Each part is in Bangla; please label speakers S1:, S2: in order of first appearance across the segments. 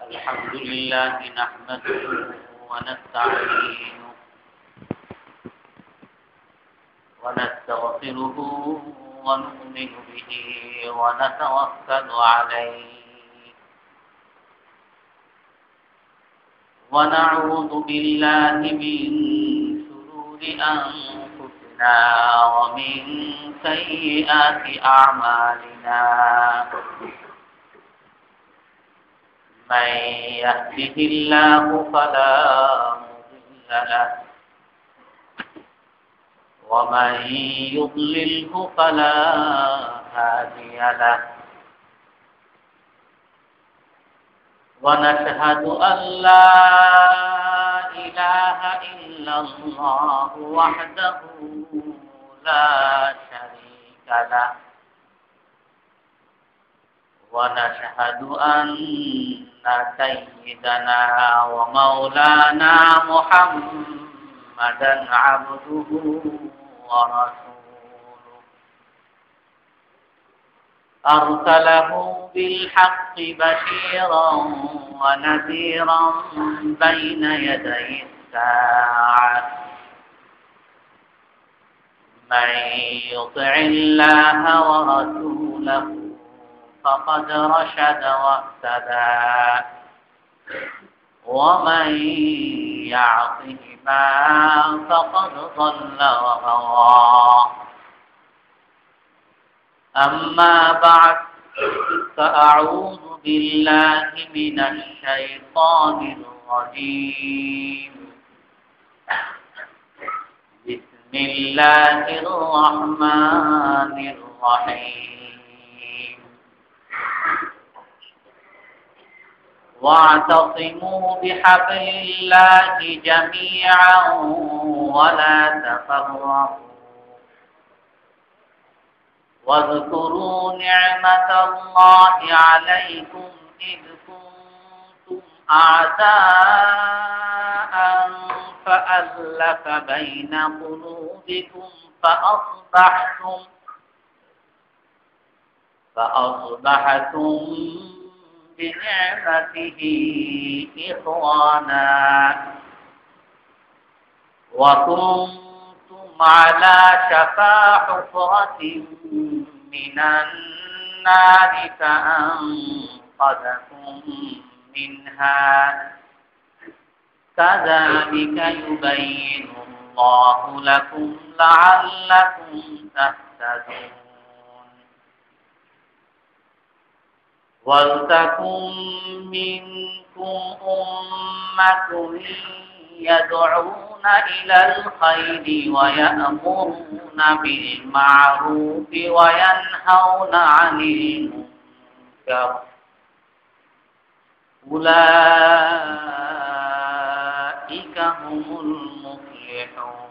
S1: الحمد لله نحمده ونستعينه ونستغفره ونؤمن به ونتوكل عليه ونعوذ بالله من شرور أنفسنا ومن سيئات أعمالنا من يهده الله فلا مضل له ومن يضلله فلا هادي له ونشهد أن لا إله إلا الله وحده لا شريك له ونشهد أن سيدنا ومولانا محمدا عبده ورسوله أرسله بالحق بشيرا ونذيرا بين يدي الساعة من يطع الله ورسوله فقد رشد واهتدى ومن يعصهما فقد ضل وغوى أما بعد فأعوذ بالله من الشيطان الرجيم بسم الله الرحمن الرحيم واعتصموا بحبل الله جميعا ولا تفرقوا واذكروا نعمة الله عليكم إذ كنتم أعداء فألف بين قلوبكم فأصبحتم بنعمته إخوانا وكنتم على شفا حفرة من النار فأنقذكم منها كذلك يبين الله لكم لعلكم تهتدون ولتكن منكم أمة يدعون إلى الخير ويأمرون بالمعروف وينهون عن المنكر أولئك هم المفلحون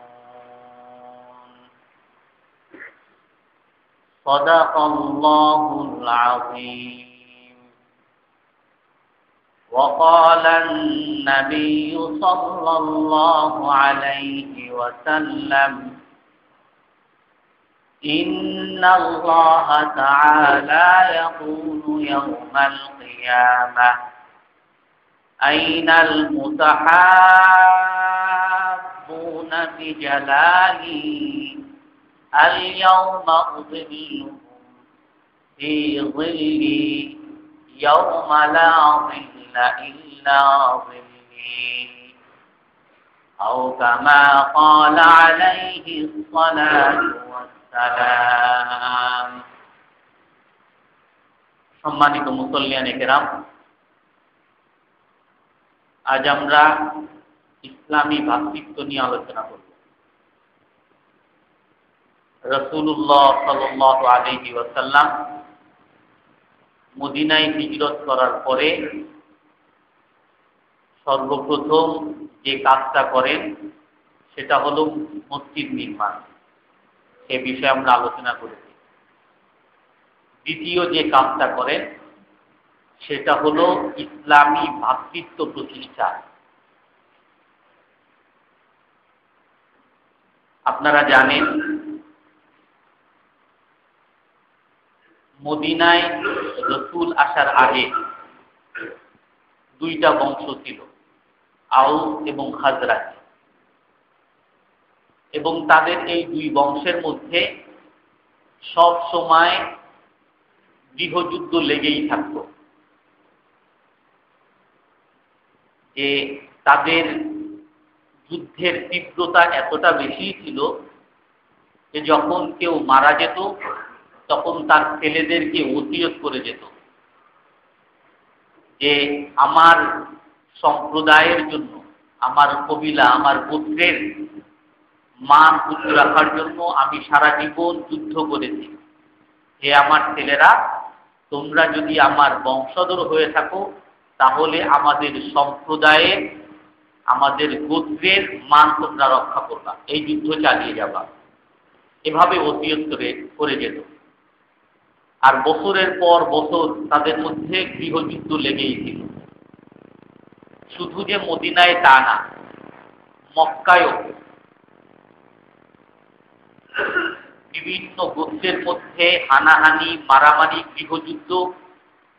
S1: صدق الله العظيم وقال النبي صلى الله عليه وسلم إن الله تعالى يقول يوم القيامة أين المتحابون بجلالي اليوم أظلهم في ظلي يوم لا ظل إلا ظلي أو كما قال عليه الصلاة والسلام সম্মানিত মুসল্লিয়ানে কেরাম, আজ আমরা ইসলামী ভ্রাতৃত্ব নিয়ে আলোচনা করব। রাসূলুল্লাহ সাল্লাল্লাহু আলাইহি ওয়াসাল্লাম মদিনায় হিজরত করার পরে সর্বপ্রথম যে কাজটা করেন সেটা হলো মসজিদ নির্মাণ। সে বিষয়ে আমরা আলোচনা করেছি। দ্বিতীয় যে কাজটা করেন সেটা হলো ইসলামী ভ্রাতৃত্ব প্রতিষ্ঠা। আপনারা জানেন মদিনায় রাসূল আসার আগে দুইটা বংশ ছিল, আউস এবং খাজরাজ, এবং তাদের এই দুই বংশের মধ্যে সব সময় গৃহযুদ্ধ লেগেই থাকত। যে তাদের যুদ্ধের তীব্রতা এতটা বেশি ছিল যে যখন কেউ মারা যেত তখন তার ছেলেদেরকে ওসিয়ত করে যেত যে আমার সম্প্রদায়ের জন্য, আমার কবিলা, আমার গোত্রের মান উচ্চ রাখার জন্য আমি সারা জীবন যুদ্ধ করেছি। হে আমার ছেলেরা, তোমরা যদি আমার বংশধর হয়ে থাকো তাহলে আমাদের সম্প্রদায়ের, আমাদের গোত্রের মান তোমরা রক্ষা করবা, এই যুদ্ধ চালিয়ে যাবা। এভাবে ওসিয়ত করে যেত। আর বছরের পর বছর তাদের মধ্যে গৃহযুদ্ধ লেগেই ছিল। শুধু যে মদিনায় তা না, মক্কায়ও বিভিন্ন গোত্রের মধ্যে হানাহানি, মারামারি, গৃহযুদ্ধ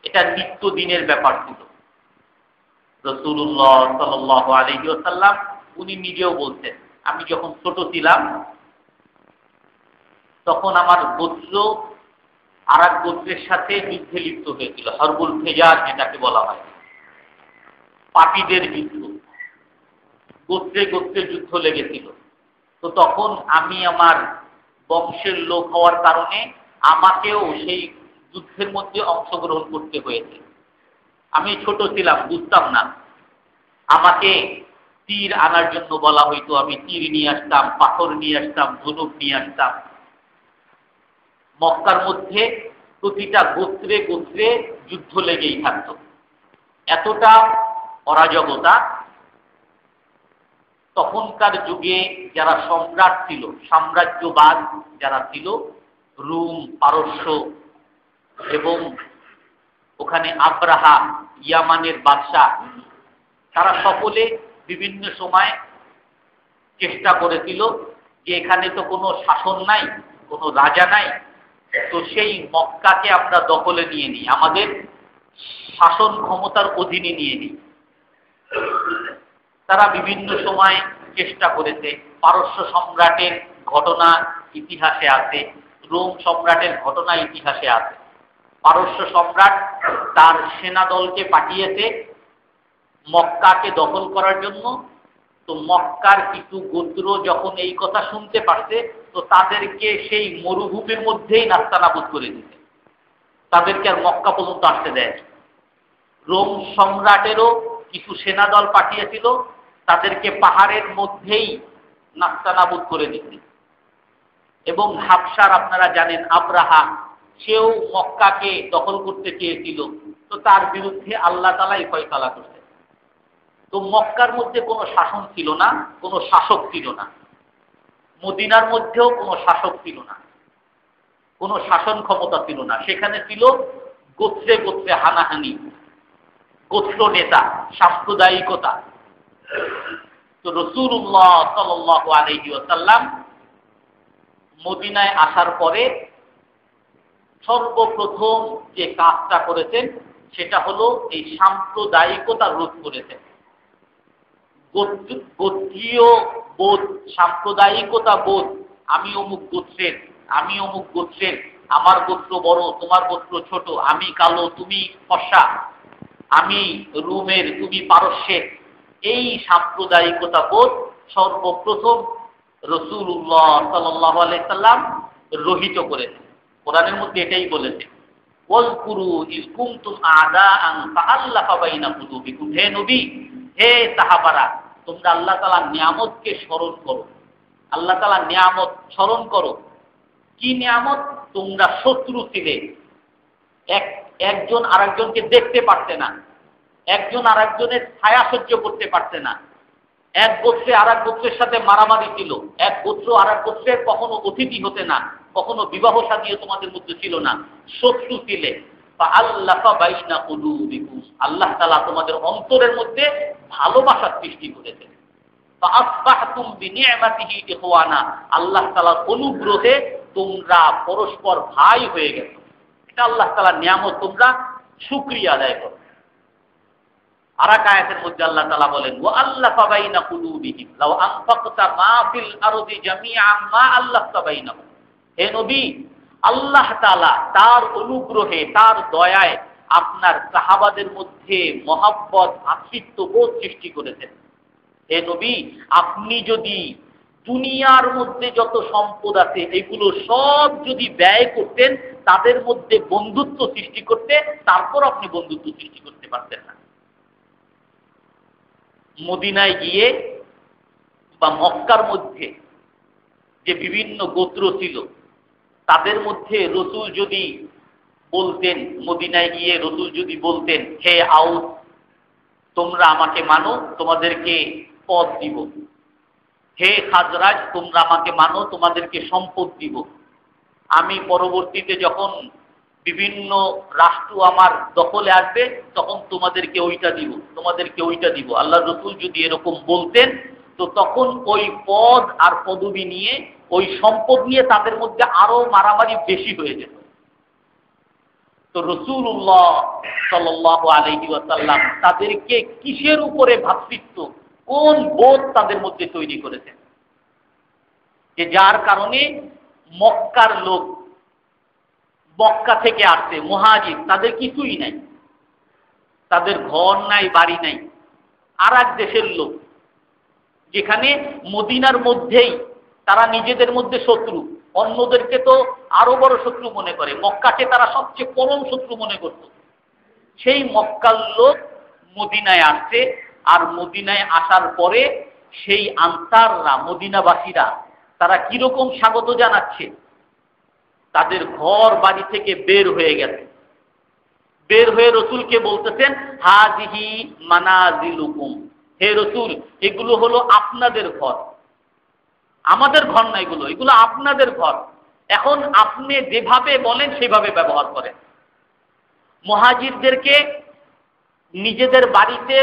S1: এটা নিত্যদিনের ব্যাপার ছিল। রাসূলুল্লাহ সাল্লাল্লাহু আলাইহি ওয়াসাল্লাম উনি নিজেও বলতেন, আমি যখন ছোট ছিলাম তখন আমার গোত্র আর এক গোত্রের সাথে যুদ্ধে লিপ্ত হয়েছিল, হরবুল ফেজার যেটাকে বলা হয়, পাপীদের যুদ্ধ, গোত্রে গোত্রে যুদ্ধ লেগেছিল। তো তখন আমি আমার বংশের লোক হওয়ার কারণে আমাকেও সেই যুদ্ধের মধ্যে অংশগ্রহণ করতে হয়েছে। আমি ছোট ছিলাম, বুঝতাম না। আমাকে তীর আনার জন্য বলা হইতো, আমি তীর নিয়ে আসতাম, পাথর নিয়ে আসতাম, ধনুক নিয়ে আসতাম। মক্কার মধ্যে প্রতিটা গোত্রে গোত্রে যুদ্ধ লেগেই থাকত। এতটা অরাজকতা। তখনকার যুগে যারা সম্রাট ছিল, সাম্রাজ্যবাদ যারা ছিল, রোম, পারস্য এবং ওখানে আব্রাহা, ইয়ামানের বাদশাহ, তারা সকলে বিভিন্ন সময় চেষ্টা করেছিল যে এখানে তো কোনো শাসন নাই, কোনো রাজা নাই, তো সেই মক্কাকে আমরা দখলে নিয়ে নিই, আমাদের শাসন ক্ষমতার অধীনে নিয়ে নিই। তারা বিভিন্ন সময় চেষ্টা করেছে। পারস্য সম্রাটের ঘটনা ইতিহাসে আছে, রোম সম্রাটের ঘটনা ইতিহাসে আছে। পারস্য সম্রাট তার সেনাদলকে পাঠিয়েছে মক্কাকে দখল করার জন্য। তো মক্কার কিছু গোত্র যখন এই কথা শুনতে পারছে, তো তাদেরকে সেই মরুভূমির মধ্যেই নাস্তানাবুদ করে দিতে, তাদেরকে আর মক্কা পর্যন্ত আসতে দেয়। রোম সম্রাটেরও কিছু সেনাদল পাঠিয়েছিল, তাদেরকে পাহাড়ের মধ্যেই নাস্তানাবুদ করে দিতে। এবং হাবশার আপনারা জানেন আব্রাহা, সেও মক্কাকে দখল করতে চেয়েছিল, তো তার বিরুদ্ধে আল্লাহ তাআলাই ফয়সালা করছে। তো মক্কার মধ্যে কোনো শাসন ছিল না, কোনো শাসক ছিল না। মদিনার মধ্যেও কোনো শাসক ছিল না, কোনো শাসন ক্ষমতা ছিল না। সেখানে ছিল গোত্রে গোত্রে হানাহানি, গোত্র নেতা, সাম্প্রদায়িকতা। তো রাসূলুল্লাহ সাল্লাল্লাহু আলাইহি ওয়াসাল্লাম মদিনায় আসার পরে সর্বপ্রথম যে কাজটা করেছেন সেটা হলো এই সাম্প্রদায়িকতা রোধ করেছেন। গোত্রীয় বোধ, সাম্প্রদায়িকতা বোধ, আমি অমুক গোত্রের, আমি অমুক গোত্রের, আমার গোত্র বড়, তোমার গোত্র ছোট, আমি কালো, তুমি ফর্সা, আমি রোমের, তুমি পারস্যের, এই সাম্প্রদায়িকতা বোধ সর্বপ্রথম রাসূলুল্লাহ সাল্লাল্লাহু আলাইহি সাল্লাম রহিত করেছেন। কোরআনের মধ্যে এটাই বলেছে, ওয়াজকুরু ইয কুনতুম আ'দাআন ফাআল্লাফা বাইনা কুলুবিকুম। হে নবী, হে সাহাবারা, তোমরা আল্লাহ তাআলার নিয়ামতকে স্মরণ করো, আল্লাহ তাআলার নিয়ামত স্মরণ করো। কি নিয়ামত? তোমরা শত্রু ছিলে, একজন আরেকজনকে দেখতে পারতে না, একজন আরেকজনের ছায়া সহ্য করতে পারতে না, এক গোত্রে আর এক গোত্রের সাথে মারামারি ছিল, এক গোত্র আর এক গোত্রের কখনো অতিথি হতে না, কখনো বিবাহ শাদীও তোমাদের মধ্যে ছিল না, শত্রু ছিলে। ফাআল্লাফা বাইনা কুলুবিকুম, আল্লাহ তাআলা তোমাদের অন্তরের মধ্যে ভালোবাসার সৃষ্টি করেছেন। ফাআসবাহতুম বিনি'মাতিহি ইখওয়ানা, আল্লাহ তাআলার অনুগ্রহে তোমরা পরস্পর ভাই হয়ে গেছো। এটা আল্লাহ তাআলার নিয়ামত, তোমরা শুকরিয়া আদায় করো। আর এক আয়াতের মধ্যে আল্লাহ তাআলা বলেন, ওয়া আল্লাফা বাইনা কুলুবিহিম লাউ আনফাকতা মা ফিল আরদি জামিআন মা আল্লাফতা বাইনাহুম। হে নবী, আল্লাহ তাআলা তার অনুগ্রহে, তার দয়ায় আপনার সাহাবাদের মধ্যে মহব্বত, ভ্রাতৃত্ববোধ সৃষ্টি করেছেন। হে নবী, আপনি যদি দুনিয়ার মধ্যে যত সম্পদ আছে এগুলো সব যদি ব্যয় করতেন তাদের মধ্যে বন্ধুত্ব সৃষ্টি করতে, তারপর আপনি বন্ধুত্ব সৃষ্টি করতে পারতেন না। মদিনায় গিয়ে বা মক্কার মধ্যে যে বিভিন্ন গোত্র ছিল তাদের মধ্যে রসুল যদি বলতেন, মদিনায় গিয়ে রসুল যদি বলতেন, হে আউস, তোমরা আমাকে মানো, তোমাদেরকে পদ দিব। হে খাজরাজ, তোমরা আমাকে মানো, তোমাদেরকে সম্পদ দিব। আমি পরবর্তীতে যখন বিভিন্ন রাষ্ট্র আমার দখলে আসবে তখন তোমাদেরকে ওইটা দিব, তোমাদেরকে ওইটা দিব। আল্লাহ রসুল যদি এরকম বলতেন তো তখন ওই পদ আর পদবি নিয়ে, ওই সম্পদ নিয়ে তাদের মধ্যে আরো মারামারি বেশি হয়ে যেত। তো রাসূলুল্লাহ সাল্লাল্লাহু আলাইহি ওয়াসাল্লাম তাদেরকে কিসের উপরে ভ্রাতৃত্ব, কোন বোধ তাদের মধ্যে তৈরি করেছেন, যে যার কারণে মক্কার লোক, মক্কা থেকে আসছে মুহাজির, তাদের কিছুই নাই, তাদের ঘর নাই, বাড়ি নাই। আর এক দেশের লোক, যেখানে মদিনার মধ্যেই তারা নিজেদের মধ্যে শত্রু, অন্যদেরকে তো আরো বড় শত্রু মনে করে, মক্কাকে তারা সবচেয়ে পরম শত্রু মনে করত। সেই মক্কার লোক মদিনায় আসছে, আর মদিনায় আসার পরে সেই আনসাররা, মদিনাবাসীরা, তারা কিরকম স্বাগত জানাচ্ছে। তাদের ঘর বাড়ি থেকে বের হয়ে গেছে, বের হয়ে রসুলকে বলতেছেন, হাজিহি মানাজিলুকুম, হে রসুল, এগুলো হলো আপনাদের ঘর, আমাদের ঘর না, এগুলো এগুলো আপনাদের ঘর। এখন আপনি যেভাবে বলেন সেভাবে ব্যবহার করেন। মুহাজিরদেরকে নিজেদের বাড়িতে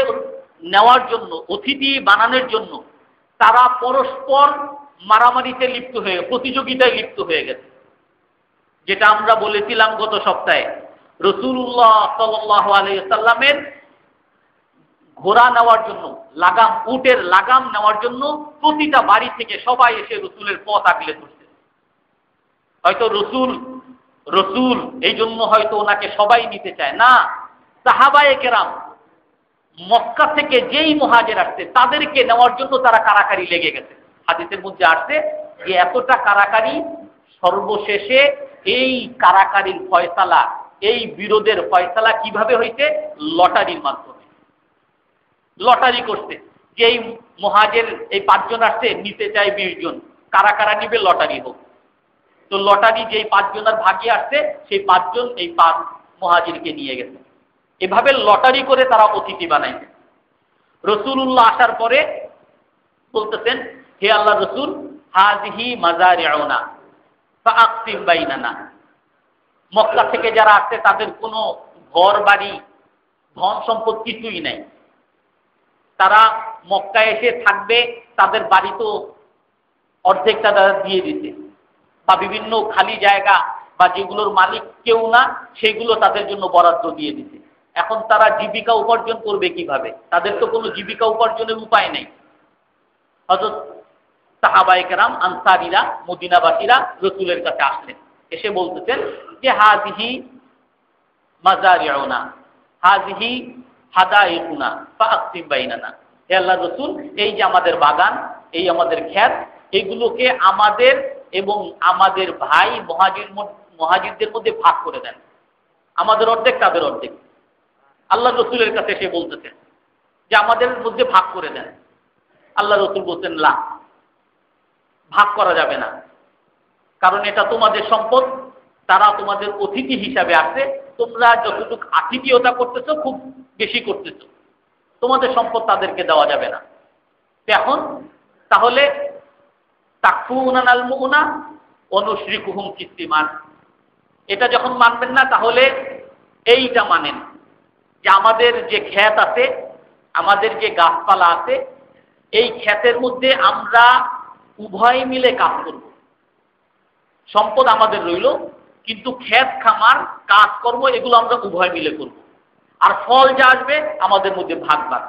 S1: নেওয়ার জন্য, অতিথি বানানোর জন্য তারা পরস্পর মারামারিতে লিপ্ত হয়ে, প্রতিযোগিতায় লিপ্ত হয়ে গেছে। যেটা আমরা বলেছিলাম গত সপ্তাহে, রাসূলুল্লাহ সাল্লাল্লাহু আলাইহি ওয়াসাল্লামের ঘোড়া নেওয়ার জন্য, লাগাম, উটের লাগাম নেওয়ার জন্য প্রতিটা বাড়ি থেকে সবাই এসে রসুলের পথ আগলে ধরছে। হয়তো রসুল এই জন্য হয়তো ওনাকে সবাই নিতে চায় না, সাহাবায়ে কেরাম মক্কা থেকে যেই মুহাজির আসছে তাদেরকে নেওয়ার জন্য তারা কারাকারি লেগে গেছে। হাদিসের মধ্যে আসছে যে এতটা কারাকারি, সর্বশেষে এই কারাকারির ফয়সালা, এই বিরোধের ফয়সালা কিভাবে হইছে? লটারির মাধ্যমে। লটারি করছে যে এই মুহাজির, এই 5 জন আসছে, নিতে চায় 20 জন, কারা কারা নিবে, লটারি হোক। তো লটারি যেই 5 জনের ভাগে আসছে সেই 5 জন এই 5 মুহাজিরকে নিয়ে গেছে। এভাবে লটারি করে তারা অতিথি বানাইছে। রাসূলুল্লাহ আসার পরে বলতেছেন, হে আল্লাহ রসুল, হাযিহি মাযারিউনা ফাআকসিম বাইনানা। মক্কা থেকে যারা আসছে তাদের কোনো ঘর বাড়ি, ধন সম্পদ কিছুই নাই। তারা মক্কায় এসে থাকবে, তাদের বাড়ি তো অর্ধেকটা তারা দিয়ে দিতে, বা বিভিন্ন খালি জায়গা বা যেগুলোর মালিক কেউ না সেগুলো তাদের জন্য বরাদ্দ দিয়ে দিতে। এখন তারা জীবিকা উপার্জন করবে কিভাবে? তাদের তো কোনো জীবিকা উপার্জনের উপায় নেই। হযরত সাহাবায়ে কেরাম, আনসারীরা, মদিনাবাসীরা রাসূলের কাছে আসলেন, এসে বলতেছেন যে হাযিহি মাযারিউনা হাযিহি হাদাইকুনা ফাআকসিম বাইনানা। হে আল্লাহর রাসূল, এই যে আমাদের বাগান, এই আমাদের ক্ষেত, এগুলোকে আমাদের এবং আমাদের ভাই মুহাজিরদের মধ্যে ভাগ করে দেন, আমাদের অর্ধেক তাদের অর্ধেক। আল্লাহর রাসূলের কাছে এসে বলতেছেন যে আমাদের মধ্যে ভাগ করে দেন। আল্লাহর রাসূল বলতেন, লা, ভাগ করা যাবে না, কারণ এটা তোমাদের সম্পদ, তারা তোমাদের অতিথি হিসাবে আসছে, তোমরা যতটুকু আতিথেয়তা করতেছো খুব বেশি করতেছো, তোমাদের সম্পদ তাদেরকে দেওয়া যাবে না। এখন তাহলে তাকফুনাল মুনা অনুশরিকুহুম ফিসসিমান, এটা যখন মানবেন না তাহলে এইটা মানেন যে আমাদের যে ক্ষেত আছে, আমাদের যে গাছপালা আছে, এই ক্ষেতের মধ্যে আমরা উভয় মিলে কাজ করব। সম্পদ আমাদের রইল, কিন্তু ক্ষেত খামার কাজকর্ম এগুলো আমরা উভয় মিলে করব, আর ফল যা আসবে আমাদের মধ্যে ভাগ ভাগ।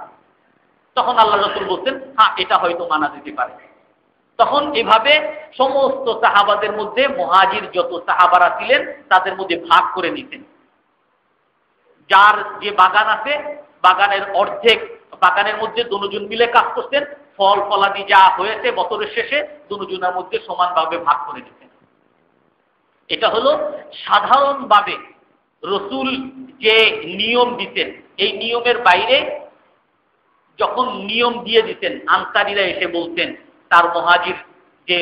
S1: তখন আল্লাহ রাসূল বলতেন, হ্যাঁ এটা হয়তো মানা যেতে পারে। তখন এভাবে সমস্ত সাহাবাদের মধ্যে মুহাজির যত সাহাবারা ছিলেন তাদের মধ্যে ভাগ করে নিতেন। যার যে বাগান আছে বাগানের অর্ধেক বাগানের মধ্যে দুজন মিলে কাজ করতেন, ফল ফলাদি যা হয়েছে বছরের শেষে দুজনের মধ্যে সমানভাবে ভাগ করে দিতেন। এটা হলো সাধারণভাবে রাসূল যে নিয়ম দিতেন, এই নিয়মের বাইরে যখন নিয়ম দিয়ে দিতেন আনসারীরা এসে বলতেন, তার মুহাজির যে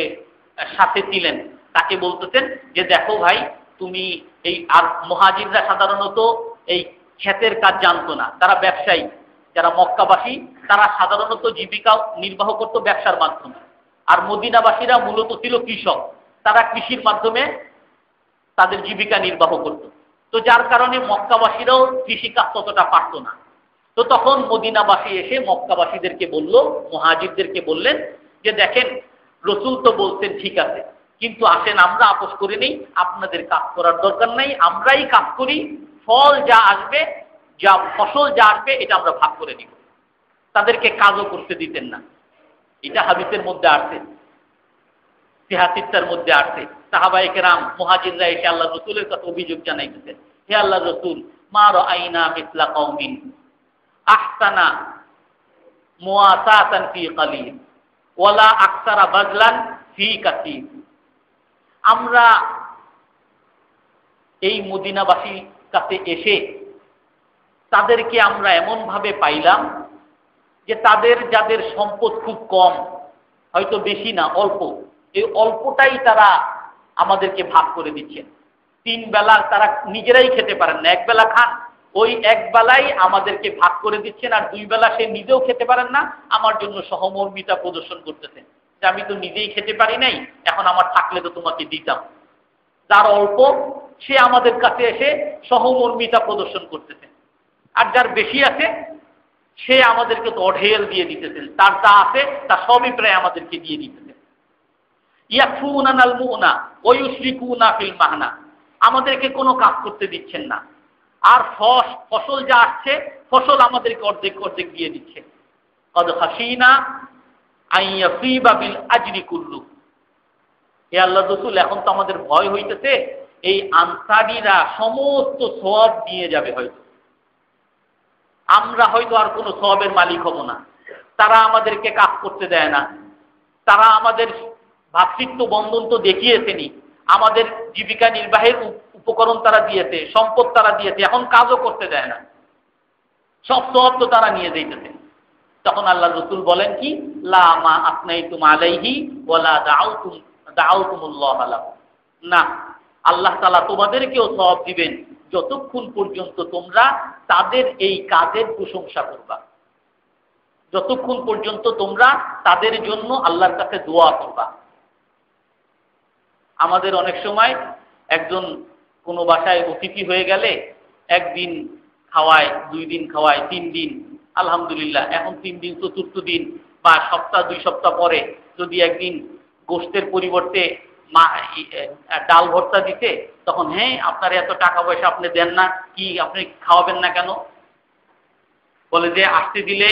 S1: সাথে ছিলেন তাকে বলতেছেন যে দেখো ভাই তুমি এই, আর মুহাজিররা সাধারণত এই ক্ষেতের কাজ জানতো না, তারা ব্যবসায়ী, যারা মক্কাবাসী তারা সাধারণত জীবিকা নির্বাহ করত ব্যবসার মাধ্যমে, আর মদিনাবাসীরা মূলত ছিল কৃষক, তারা কৃষির মাধ্যমে তাদের জীবিকা নির্বাহ করত। তো যার কারণে মক্কাবাসীরাও কৃষিকাজ ততটা পারত না। তো তখন মদিনাবাসী এসে মক্কাবাসীদেরকে বলল, মুহাজিরদেরকে বললেন যে দেখেন রাসূল তো বলতেন ঠিক আছে, কিন্তু আসেন আমরা আপোষ করে নেই, আপনাদের কাজ করার দরকার নেই, আমরাই কাজ করি, ফল যা আসবে যা ফসল যা আসবে এটা আমরা ভাগ করে নিব। তাদেরকে কাজও করতে দিতেন না। এটা হাদিসের মধ্যে আসছে, সিহাসিত্তার মধ্যে আসছে। সাহাবায়ে কেরাম মুহাজিররা এসে আল্লাহ রাসূলের কাছে অভিযোগ জানাইতেছেন, হে আল্লাহ রাসূল, মা রাআইনা মিসলা কওমিন আহসানা মুআসাতান ফি কালিল ওয়ালা আকসারা বাযলান ফি কাসীর। আমরা এই মদিনাবাসীর কাছে এসে তাদেরকে আমরা এমন ভাবে পাইলাম যে তাদের যাদের সম্পদ খুব কম, হয়তো বেশি না অল্প, এই অল্পটাই তারা আমাদেরকে ভাগ করে দিচ্ছেন। 3 বেলা তারা নিজেরাই খেতে পারেন না, 1 বেলা খান, ওই 1 বেলাই আমাদেরকে ভাগ করে দিচ্ছেন, আর 2 বেলা সে নিজেও খেতে পারেন না, আমার জন্য সহমর্মিতা প্রদর্শন করতেছেন যে আমি তো নিজেই খেতে পারি নাই, এখন আমার থাকলে তো তোমাকে দিতাম। যার অল্প সে আমাদের কাছে এসে সহমর্মিতা প্রদর্শন করতেছেন, আর যার বেশি আছে সে আমাদেরকে তো অঢেল দিয়ে দিতেছেন, তার যা আছে তা সবই প্রায় আমাদেরকে দিয়ে দিতেছেন। ইয়াকফুনানাল মুনা ওয়া ইউশরিকুনা ফিল মাহনা, আমাদেরকে কোনো কাজ করতে দিচ্ছেন না, আর ফসল যা আসছে ফসল আমাদেরকে অর্ধেক অর্ধেক দিয়ে দিচ্ছে। কদ খাশিনা আইয়াফিবা বিল আজরি কুল্লু, হে আল্লাহ রাসূল এখন তো আমাদের ভয় হইতেছে এই আনসারীরা সমস্ত সওয়াব নিয়ে যাবে, হয়তো আমরা হয়তো আর কোনো সওয়াবের মালিক হব না। তারা আমাদেরকে কাজ করতে দেয় না, তারা আমাদের ভ্রাতৃত্ব বন্ধন তো দেখিয়েছেনি, আমাদের জীবিকা নির্বাহের উপকরণ তারা দিয়েছে, সম্পদ তারা দিয়েছে, এখন কাজও করতে দেয় না, সব সওয়াব তো তারা নিয়ে যাইতেছে। তখন আল্লাহ রাসূল বলেন কি, লা মা আসনাইতুম আলাইহি ওয়ালা দাউতুমুল্লাহ লাহু, না আল্লাহ তাআলা তোমাদেরকেও সওয়াব দিবেন যতক্ষণ পর্যন্ত তোমরা তাদের এই কাজের প্রশংসা করবা, যতক্ষণ পর্যন্ত তোমরা তাদের জন্য আল্লাহর কাছে দোয়া করবা। আমাদের অনেক সময় একজন কোনো বাসায় অতিথি হয়ে গেলে 1 দিন খাওয়ায়, 2 দিন খাওয়ায়, 3 দিন, আলহামদুলিল্লাহ এখন 3 দিন, 4th দিন বা সপ্তাহ 2 সপ্তাহ পরে যদি একদিন গোশতের পরিবর্তে ডাল ভর্তা দিতে, তখন হ্যাঁ আপনার এত টাকা পয়সা আপনি দেন না, কি আপনি খাওয়াবেন না কেন? বলে যে আসতে দিলে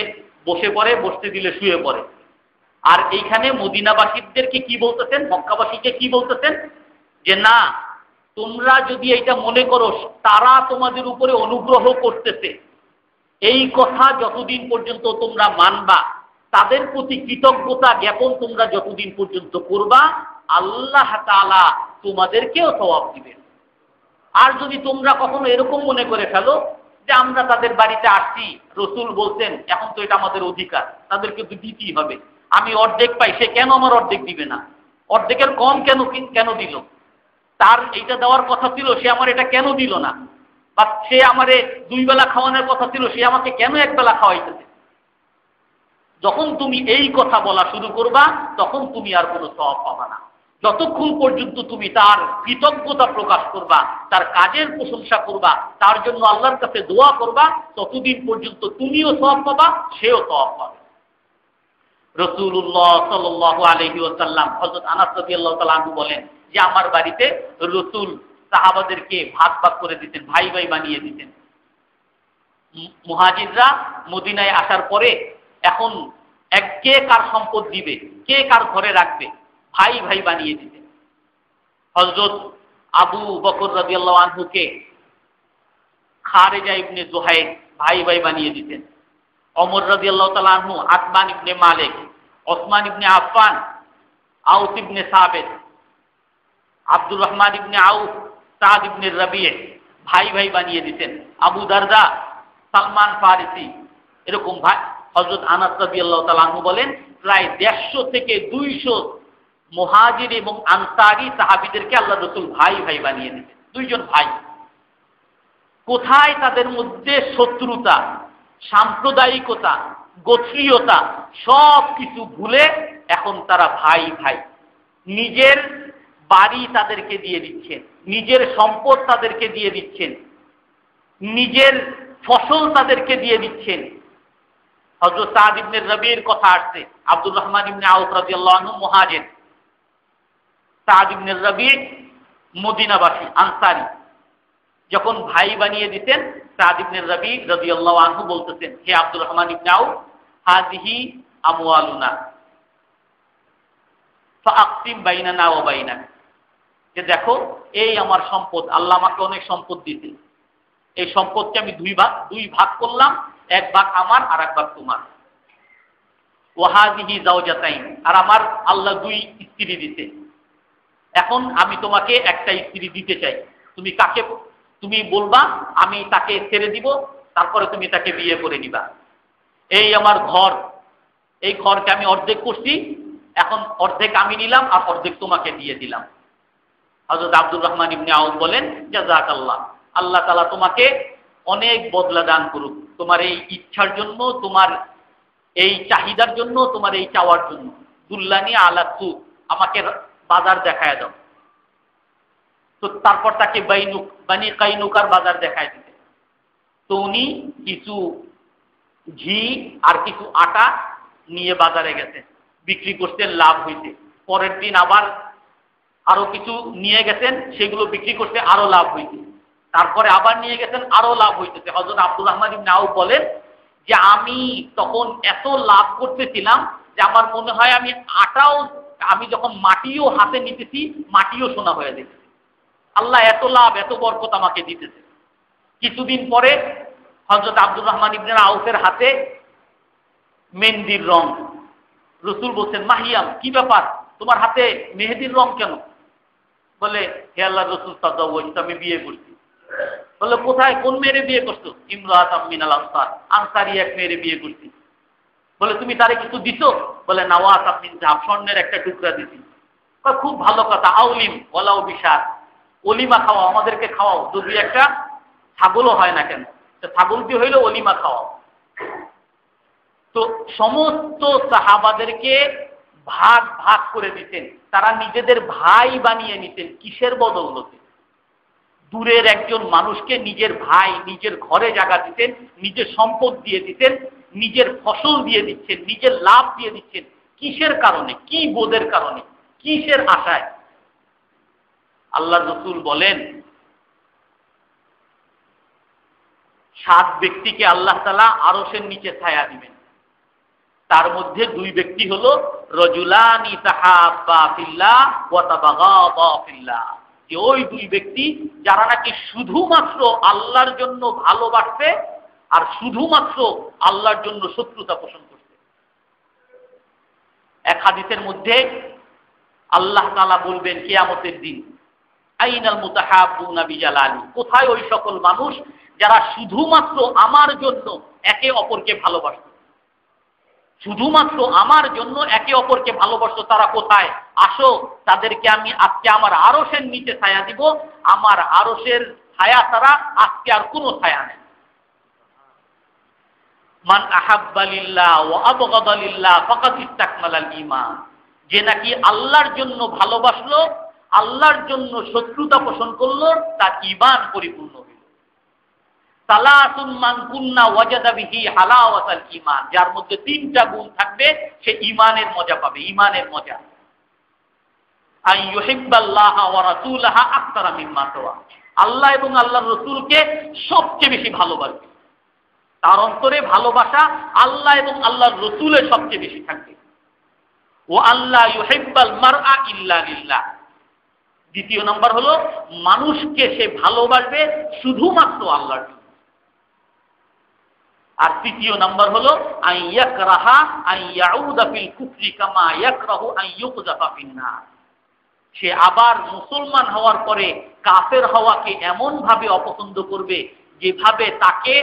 S1: বসে পড়ে, বসতে দিলে শুয়ে পড়ে। আর এইখানে মদিনাবাসীদেরকে কি বলতেছেন, মক্কাবাসীকে কি বলতেছেন যে না, তোমরা যদি এইটা মনে করো তারা তোমাদের উপরে অনুগ্রহ করতেছে, এই কথা যতদিন পর্যন্ত তোমরা মানবা, তাদের প্রতি কৃতজ্ঞতা জ্ঞাপন তোমরা যতদিন পর্যন্ত করবা, আল্লাহ তাআলা তোমাদেরকেও সওয়াব দিবেন। আর যদি তোমরা কখনো এরকম মনে করে ফেলো যে আমরা তাদের বাড়িতে আসছি, রাসূল বলছেন এখন তো এটা আমাদের অধিকার, তাদেরকে তো দিতেই হবে, আমি অর্ধেক পাই, সে কেন আমার অর্ধেক দিবে না, অর্ধেকের কম কেন দিল, তার এইটা দেওয়ার কথা ছিল সে আমার এটা কেন দিল না, বা সে আমারে 2 বেলা খাওয়ানোর কথা ছিল সে আমাকে কেন 1 বেলা খাওয়াইতেছে। যখন তুমি এই কথা বলা শুরু করবা তখন তুমি আর কোনো সওয়াব পাবা না। যতক্ষণ পর্যন্ত তুমি তার কৃতজ্ঞতা প্রকাশ করবা, তার কাজের প্রশংসা করবা, তার জন্য আল্লাহর কাছে দোয়া করবা, ততদিন পর্যন্ত তুমিও সওয়াব পাবা, সেও সওয়াব পাবে। রাসূলুল্লাহ সাল্লাল্লাহু আলাইহি ওয়াসাল্লাম হযরত আনাস রাদিয়াল্লাহু তাআলা আনহু বলেন যে আমার বাড়িতে রাসূল সাহাবাদেরকে ভাগ ভাগ করে দিতেন, ভাই ভাই বানিয়ে দিতেন। মুহাজিররা মদিনায় আসার পরে এখন কে কার সম্পদ দিবে, কে কার ঘরে রাখবে, ভাই ভাই বানিয়ে দিতেন। হযরত আবু বকর রাদিয়াল্লাহু আনহুকে খারেজা ইবনে জুহাইর ভাই ভাই বানিয়ে দিতেন। ওমর রাদিয়াল্লাহু তাআলা আনহু আতবান ইবনে মালিক, ওসমান ইবনে আফফান, আউস ইবনে সাবিত, আব্দুর রহমান ইবনে আউফ, সাদ ইবনে রাবিয়ে ভাই ভাই বানিয়ে দিতেন। আবু দারদা, সালমান ফারিসি, এরকম ভাই। হযরত আনাস রাদিয়াল্লাহু তাআলা আনহু বলেন প্রায় 150 থেকে 200 মুহাজির এবং আনসারী সাহাবীদেরকে আল্লাহ রাসূল ভাই ভাই বানিয়ে দিতেন। দুইজন ভাই। কোথায় তাদের মধ্যে শত্রুতা, সাম্প্রদায়িকতা, গোত্রীয়তা সব কিছু ভুলে এখন তারা ভাই ভাই। নিজের বাড়ি তাদেরকে দিয়ে দিচ্ছেন, নিজের সম্পদ তাদেরকে দিয়ে দিচ্ছেন, নিজের ফসল তাদেরকে দিয়ে দিচ্ছেন। হযরত সাদ ইবনে রাবির কথা আসছে, আব্দুর রহমান ইবনে আউফ রাদিয়াল্লাহু আনহু মুহাজির, সাদ ইবনে রাবি মদিনাবাসী আনসারী। যখন ভাই বানিয়ে দিতেন, সাদ ইবনে রাবি রাদিয়াল্লাহু আনহু বলতেছেন, হে আব্দুর রহমান ইবনে আউফ, হাযিহি আমওয়ালুনা ফাআকসিম বাইনানা ওয়া বাইনাক, যে দেখো এই আমার সম্পদ, আল্লাহ আমাকে অনেক সম্পদ দিয়েছেন, এই সম্পদকে আমি দুই ভাগ করলাম, এক ভাগ আমার আর এক ভাগ তোমার। ওয়াহাযিহি যাওজাতাইন, আর আমার আল্লাহ 2 স্ত্রী দিতে, এখন আমি তোমাকে একটা স্ত্রী দিতে চাই, তুমি কাকে তুমি বলবা, আমি তাকে ছেড়ে দিব, তারপরে তুমি তাকে বিয়ে করে নিবা। এই আমার ঘর, এই ঘরকে আমি অর্ধেক করছি, এখন অর্ধেক আমি নিলাম আর অর্ধেক তোমাকে দিয়ে দিলাম। হযরত আব্দুর রহমান ইবনে আউফ বলেন, জাযাকাল্লাহ, আল্লাহ তাআলা তোমাকে অনেক বদলা দান করুক, তোমার এই ইচ্ছার জন্য, তোমার এই চাহিদার জন্য, তোমার এই চাওয়ার জন্য। দুল্লানি আলা সুক, আমাকে বাজার দেখায় দাও। তো তারপর তাকে বানি কাইনুকার বাজার দেখায় দিতে। তো উনি কিছু ঘি আর কিছু আটা নিয়ে বাজারে গেছেন, বিক্রি করতেন, লাভ হইতে। পরের দিন আবার আরো কিছু নিয়ে গেছেন, সেগুলো বিক্রি করতে আরো লাভ হইতে। তারপরে আবার নিয়ে গেছেন, আরো লাভ হইতেছে। হযরত আব্দুর রহমান ইবনে আউফ বলেন যে আমি তখন এত লাভ করতেছিলাম যে আমার মনে হয় আমি যখন মাটিও হাতে নিতেছি, মাটিও সোনা হয়ে যেতেছে। আল্লাহ এত লাভ, এত বরকত আমাকে দিতেছে। কিছুদিন পরে হযরত আব্দুর রহমান ইবনে আউফের হাতে মেহেদির রং। রাসূল বলছেন, মাহিয়াম, কি ব্যাপার, তোমার হাতে মেহেদির রং কেন? বলে, হে আল্লাহর রাসূল, তাযাওয়াজতু, আমি বিয়ে করছি। বলে, কোথায়, কোন মেয়েরে বিয়ে করছো? ইমরাতাম মিনাল আনসার, আনসারী এক মেয়েরে বিয়ে করছি। বলে, তুমি তারে কিছু দিছো? বলে, নাওয়াতাম মিন যাহাব, স্বর্ণের একটা টুকরা দিছি। খুব ভালো কথা, আউলিম ওয়ালাউ বিশার, অলিমা খাওয়াও, আমাদেরকে খাওয়াও, যদি একটা ছাগলও হয় না কেন, ছাগল দিয়ে হইলে অলিমা খাওয়াও। তো সমস্ত সাহাবাদেরকে ভাগ ভাগ করে দিতেন, তারা নিজেদের ভাই বানিয়ে নিতেন। কিসের বদৌলতে? দূরের একজন মানুষকে নিজের ভাই, নিজের ঘরে জায়গা দিতেন, নিজের সম্পদ দিয়ে দিতেন, নিজের ফসল দিয়ে দিচ্ছেন, নিজের লাভ দিয়ে দিচ্ছেন। কিসের কারণে? কি বোধের কারণে? কিসের আশায়? আল্লাহর রাসূল বলেন, 7 ব্যক্তিকে আল্লাহ তাআলা আরশের নিচে ছায়া দিবেন। তার মধ্যে 2 ব্যক্তি হলো রাজুলানি তাহাব্বা ফিল্লাহ ওয়া তাবাগাদা ফিল্লাহ, যে ওই 2 ব্যক্তি যারা নাকি শুধুমাত্র আল্লাহর জন্য ভালোবাসবে আর শুধুমাত্র আল্লাহর জন্য শত্রুতা পোষণ করবে। এক হাদিসের মধ্যে আল্লাহ তাআলা বলবেন কিয়ামতের দিন, আইনাল মুতাহাব্বুনা বিজালালি, কোথায় ওই সকল মানুষ যারা শুধুমাত্র আমার জন্য একে অপরকে ভালোবাসত, শুধুমাত্র আমার জন্য একে অপরকে ভালোবাসত, তারা কোথায়? আসো, তাদেরকে আমি আজকে আমার আরশের নিচে ছায়া দিব। আমার আরশের ছায়া ছাড়া আজকে আর কোনো ছায়া নেই। মান আহাব্বা লিল্লাহ ওয়া আবগাদা লিল্লাহ ফাকাদ ইসতাকমালাল ঈমান, যে নাকি আল্লাহর জন্য ভালোবাসলো, আল্লাহর জন্য শত্রুতা পোষণ করলো, তার ঈমান পরিপূর্ণ হইল। সালাতুন মান কুন্না ওয়াজাদা বিহি হালাওয়াতাল ঈমান, যার মধ্যে 3টা গুণ থাকবে সে ঈমানের মজা পাবে, ঈমানের মজা। আন ইউহিব্বাল্লাহা ওয়া রাসূলাহা আকতারা মিম্মা সিওয়া, আল্লাহ এবং আল্লাহর রাসূলকে সবচেয়ে বেশি ভালোবাসবে। তার অন্তরে ভালোবাসা আল্লাহ এবং আল্লাহর রাসূলের সবচেয়ে বেশি থাকবে। ওয়া আল্লাহ ইউহিব্বাল মারআ ইল্লা লিল্লাহ, দ্বিতীয় নাম্বার হলো মানুষকে সে ভালোবাসবে শুধুমাত্র আল্লাহর জন্য। আর তৃতীয় নাম্বার হলো আন ইয়াকরাহা আন ইয়াউদা ফিল কুফরি কামা ইয়াকরাহু আন ইউকযাফা ফিন নার, সে আবার মুসলমান হওয়ার পরে কাফের হওয়াকে এমন ভাবে অপছন্দ করবে যেভাবে তাকে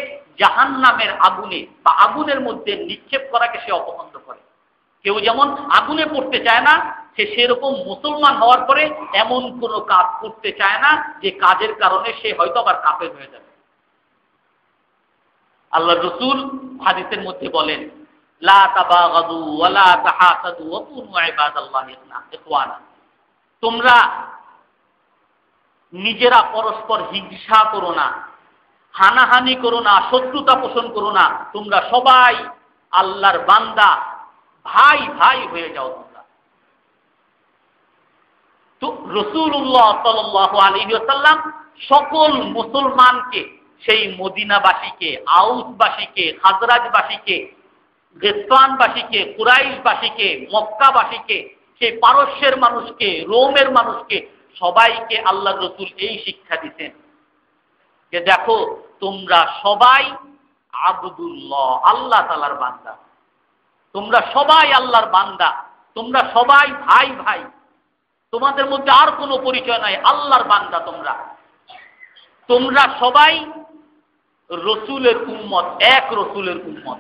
S1: জাহান্নামের আগুনে বা আগুনের মধ্যে নিক্ষেপ করাকে সে অপছন্দ করে। কেউ যেমন আগুনে পড়তে চায় না, সে সেরকম মুসলমান হওয়ার পরে এমন কোনো কাজ করতে চায় না যে কাজের কারণে সে হয়তো আবার কাফের হয়ে যাবে। আল্লাহ রাসূল হাদিসের মধ্যে বলেন, লা তাবাগাদু ওয়া লা তাহাসাদু ওয়া কুনু ইবাদাল্লাহি ইখওয়ানা, তোমরা নিজেরা পরস্পর হিংসা করো না, হানাহানি করো না, শত্রুতা পোষণ করো না, তোমরা সবাই আল্লাহর বান্দা, ভাই ভাই হয়ে যাও তোমরা। তো রাসূলুল্লাহ সাল্লাল্লাহু আলাইহি ওয়াসাল্লাম সকল মুসলমানকে, সেই মদিনাবাসীকে, আউসবাসীকে, খাজরাজবাসীকে, গেসফানবাসীকে, কুরাইশবাসীকে, মক্কাবাসীকে, সেই পারস্যের মানুষকে, রোমের মানুষকে, সবাইকে আল্লাহ রাসূল এই শিক্ষা দিতেন যে দেখো তোমরা সবাই আবদুল্লাহ, আল্লাহ তাআলার বান্দা, তোমরা সবাই আল্লাহর বান্দা, তোমরা সবাই ভাই ভাই, তোমাদের মধ্যে আর কোনো পরিচয় নাই, আল্লাহর বান্দা তোমরা, তোমরা সবাই রসুলের উম্মত, এক রসুলের উম্মত,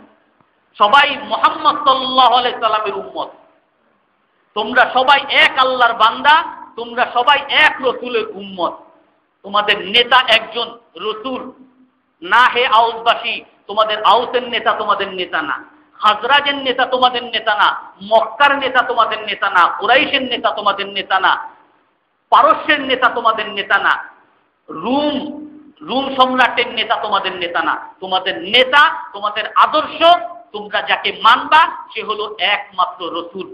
S1: সবাই মুহাম্মদ সাল্লাল্লাহু আলাইহি সাল্লামের উম্মত, তোমরা সবাই এক আল্লাহর বান্দা, তোমরা সবাই এক রসুলের উম্মত, তোমাদের নেতা একজন রসুল না। হে আউসবাসী, তোমাদের আউসের নেতা তোমাদের নেতা না, খাজরাজের নেতা তোমাদের নেতা না, মক্কার নেতা তোমাদের নেতা না, কুরাইশের নেতা তোমাদের নেতা না, পারস্যের নেতা তোমাদের নেতা না, রুম সম্রাটের নেতা তোমাদের নেতা না। তোমাদের নেতা, তোমাদের আদর্শ, তোমরা যাকে মানবা সে হলো একমাত্র রসুল,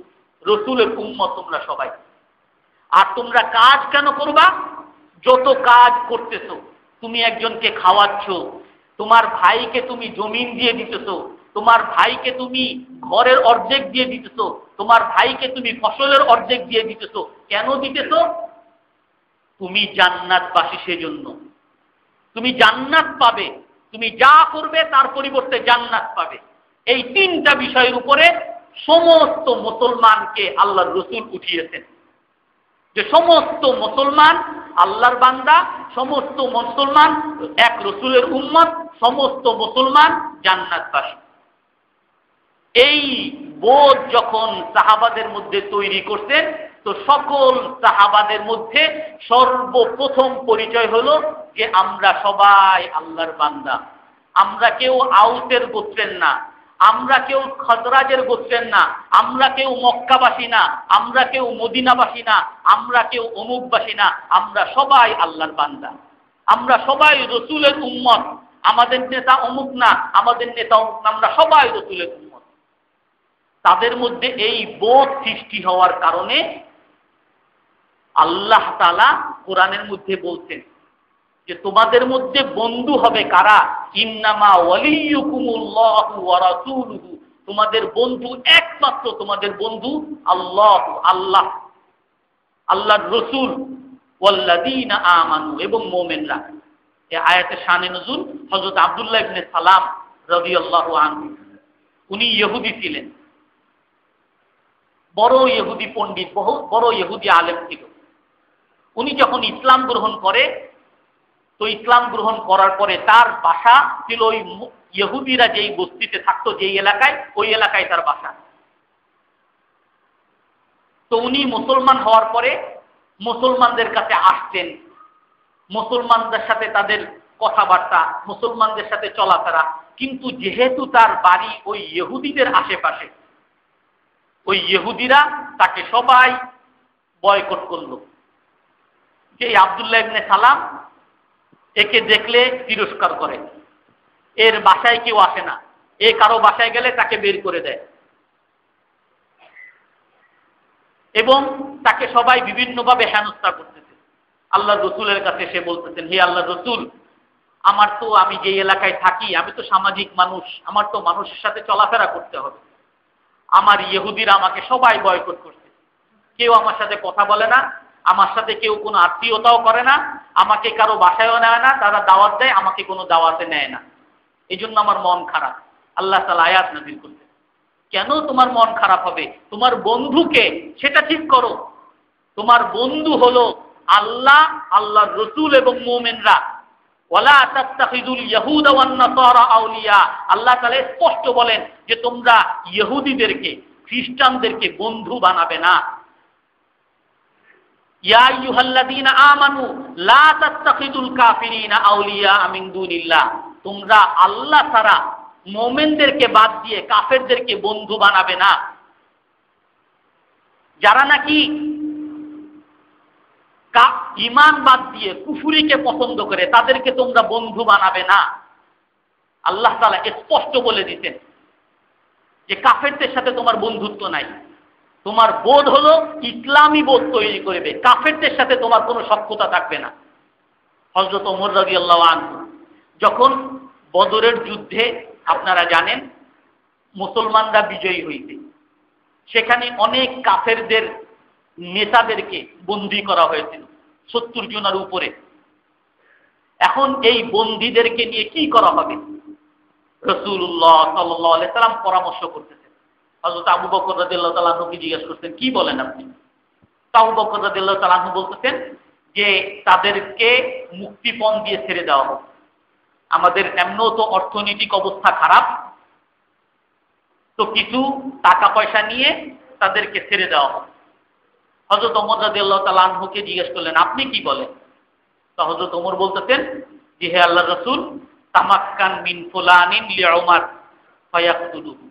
S1: রসুলের উম্মত তোমরা সবাই। আর তোমরা কাজ কেন করবা? যত কাজ করতেছো, তুমি একজনকে খাওয়াচ্ছ, তোমার ভাইকে তুমি জমিন দিয়ে দিতেছো, তোমার ভাইকে তুমি ঘরের অর্ধেক দিয়ে দিতেছো, তোমার ভাইকে তুমি ফসলের অর্ধেক দিয়ে দিতেছো, কেন দিতেছো? তুমি জান্নাতবাসী, সেজন্য তুমি জান্নাত পাবে, তুমি যা করবে তার পরিবর্তে জান্নাত পাবে। এই তিনটা বিষয়ের উপরে সমস্ত মুসলমানকে আল্লাহর রাসূল উঠিয়েছেন, যে সমস্ত মুসলমান আল্লাহর বান্দা, সমস্ত মুসলমান এক রসুলের উম্মত, সমস্ত মুসলমান জান্নাতবাসী। এই বোধ যখন সাহাবাদের মধ্যে তৈরি করতেন, তো সকল সাহাবাদের মধ্যে সর্বপ্রথম পরিচয় হলো যে আমরা সবাই আল্লাহর বান্দা, আমরা কেউ আউসের গোত্রের না, আমরা কেউ খাজরাজের গোত্রের না, আমরা কেউ মক্কাবাসী না, আমরা কেউ মদিনাবাসী না, আমরা কেউ অমুকবাসী না, আমরা সবাই আল্লাহর বান্দা, আমরা সবাই রসুলের উম্মত, আমাদের নেতা অমুক না, আমাদের নেতা অমুক না, আমরা সবাই রসুলের উম্মত। তাদের মধ্যে এই বোধ সৃষ্টি হওয়ার কারণে আল্লাহ তাআলা কোরআনের মধ্যে বলছেন যে তোমাদের মধ্যে বন্ধু হবে কারা? ইন্নামা ওয়ালিয়ুকুমুল্লাহু ওয়া রাসূলুহু, তোমাদের বন্ধু একমাত্র তোমাদের বন্ধু আল্লাহ, আল্লাহ, আল্লাহর রাসূল, ওয়াল্লাযীনা আমানু, এবং মুমিনরা। এই আয়াতের শানে নজুল হযরত আব্দুল্লাহ ইবনে সালাম রাদিয়াল্লাহু আনহু, উনি ইহুদি ছিলেন, বড় ইহুদি পণ্ডিত, বড় ইহুদি আলেম ছিল। উনি যখন ইসলাম গ্রহণ করে, তো ইসলাম গ্রহণ করার পরে তার বাসা ছিল ওই ইহুদিরা যেই বস্তিতে থাকতো, যেই এলাকায়, ওই এলাকায় তার বাসা। তো উনি মুসলমান হওয়ার পরে মুসলমানদের কাছে আসতেন, মুসলমানদের সাথে তাদের কথাবার্তা, মুসলমানদের সাথে চলাফেরা, কিন্তু যেহেতু তার বাড়ি ওই ইহুদিদের আশেপাশে, ওই ইহুদিরা তাকে সবাই বয়কট করলো, যে আব্দুল্লাহ ইবনে সালাম একে দেখলে তিরস্কার করে, এর বাসায় কেউ আসে না, এ কারো বাসায় গেলে তাকে বের করে দেয়। এবং তাকে সবাই বিভিন্নভাবে হেনস্থা করতেছে। আল্লাহ রসুলের কাছে সে বলতেছেন, হে আল্লাহ রসুল, আমি যে এলাকায় থাকি, আমি তো সামাজিক মানুষ, আমার তো মানুষের সাথে চলাফেরা করতে হবে। আমার ইহুদিরা আমাকে সবাই বয়কট করছে, কেউ আমার সাথে কথা বলে না, আমার সাথে কেউ কোনো আত্মীয়তাও করে না, আমাকে কারো বাসায়ও নেয় না, তারা দাওয়াত দেয়, আমাকে কোনো দাওয়াতে নেয় না। এই জন্য আমার মন খারাপ। আল্লাহ তাআলা আয়াত নাযিল করতে, কেন তোমার মন খারাপ হবে? তোমার বন্ধুকে সেটা ঠিক করো। তোমার বন্ধু হলো আল্লাহ, আল্লাহর রাসূল এবং মুমিনরা। ওয়ালা তাত্তাখিযুল ইয়াহুদা ওয়ান নাসারা আউলিয়া, আল্লাহ তাআলা স্পষ্ট বলেন যে তোমরা ইহুদিদেরকে, খ্রিস্টানদেরকে বন্ধু বানাবে না। ইয়া আইয়ুহাল্লাযীনা আমানু লা তাত্তাখিযুল কাফিরিনা আউলিয়া মিন দুনিল্লাহ, তোমরা আল্লাহ ছাড়া মুমিনদেরকে বাদ দিয়ে কাফেরদেরকে বন্ধু বানাবে না। যারা নাকি ঈমান বাদ দিয়ে কুফরিকে পছন্দ করে, তাদেরকে তোমরা বন্ধু বানাবে না। আল্লাহ তাআলা স্পষ্ট বলে দিতেন যে কাফেরদের সাথে তোমার বন্ধুত্ব নাই। তোমার বোধ হলো ইসলামী বোধ তৈরি করবে, কাফেরদের সাথে তোমার কোনো সখ্যতা থাকবে না। হযরত ওমর রাদিয়াল্লাহু আনহু যখন বদরের যুদ্ধে, আপনারা জানেন, মুসলমানরা বিজয়ী হইতে, সেখানে অনেক কাফেরদের নেতাদেরকে বন্দী করা হয়েছিল, 70 জনের উপরে। এখন এই বন্দীদেরকে নিয়ে কি করা হবে? রাসূলুল্লাহ সাল্লাল্লাহু আলাইহি সাল্লাম পরামর্শ করতেছেন। হযরত আবু বকর রাদিয়াল্লাহু তাআলা আনহুকে জিজ্ঞেস করতেন, কি বলেন আপনি? আবু বকর রাদিয়াল্লাহু তাআলা আনহু বলতেছেন যে তাদেরকে মুক্তিপণ দিয়ে ছেড়ে দেওয়া হোক। আমাদের এমনও তো অর্থনৈতিক অবস্থা খারাপ, তো কিছু টাকা পয়সা নিয়ে তাদেরকে ছেড়ে দেওয়া হোক। হযরত ওমর রাদিয়াল্লাহু তাআলা আনহুকে জিজ্ঞেস করলেন, আপনি কি বলেন? তো হযরত ওমর বলতেছেন যে, হে আল্লাহর রাসূল, তামাক্কান মিন ফুলানিন লিউমার ফায়াকতুলুহু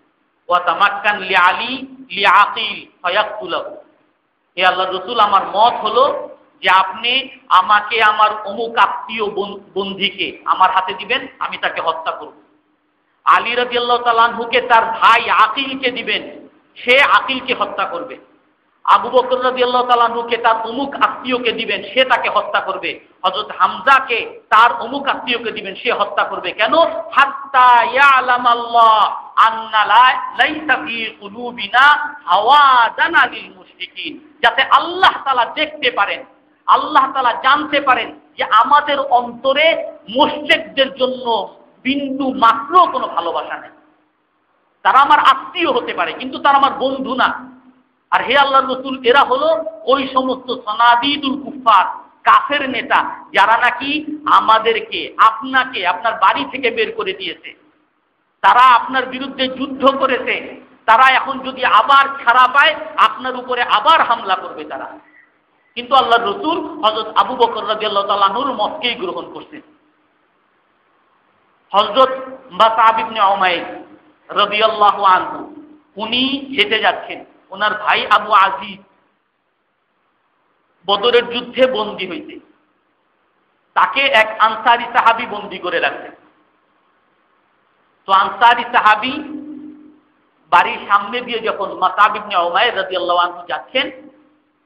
S1: ওয়া তামাক্কান লিআলী লিআকিল ফায়াকতুলুহু। হে আল্লাহর রাসূল, আমার মত হলো যে আপনি আমাকে আমার অমুক আত্মীয় বন্ধীকে আমার হাতে দিবেন, আমি তাকে হত্যা করব। আলী রাদিয়াল্লাহু তাআলা আনহুকে তার ভাই আকিলকে দিবেন, সে আকিলকে হত্যা করবে। আবু বকর রাদিয়াল্লাহু তাআলা আনহুকে তার অমুক আত্মীয়কে দিবেন, সে তাকে হত্যা করবে। হযরত হামজাকে তার অমুক আত্মীয়কে দিবেন, সে হত্যা করবে। কেন? হাত্তা ইয়ালামাল্লাহ আন্না লাইসা ফি কুলুবিনা হাওয়াদানা লিল মুশরিকিন, যাতে আল্লাহ তাআলা দেখতে পারেন, আল্লাহ তাআলা জানতে পারেন যে আমাদের অন্তরে মুশরিকদের জন্য বিন্দু মাত্র কোনো ভালোবাসা নেই। তারা আমার আত্মীয় হতে পারে, কিন্তু তারা আমার বন্ধু না। আর হে আল্লাহর রাসূল, এরা হলো ওই সমস্ত সানাদিদুল কুফার, কাফের নেতা, যারা নাকি আমাদেরকে, আপনাকে আপনার বাড়ি থেকে বের করে দিয়েছে। তারা আপনার বিরুদ্ধে যুদ্ধ করেছে। তারা এখন যদি আবার ছাড়া পায়, আপনার উপরে আবার হামলা করবে তারা। কিন্তু আল্লাহর রাসূল হযরত আবু বকর রাদিয়াল্লাহু তাআলা আনহুর মতকেই গ্রহণ করতেন। হযরত মুসআব ইবনে উমাইর রাদিয়াল্লাহু আনহু, উনি হেঁটে যাচ্ছেন, ওনার ভাই আবু আজিজ বদরের যুদ্ধে বন্দী হইতে, তাকে এক আনসারী সাহাবী বন্দী করে রাখছেন। তো আনসারী সাহাবী বাড়ির সামনে দিয়ে যখন মুসআব ইবনে উমাইর রাদিয়াল্লাহু আনহু যাচ্ছেন,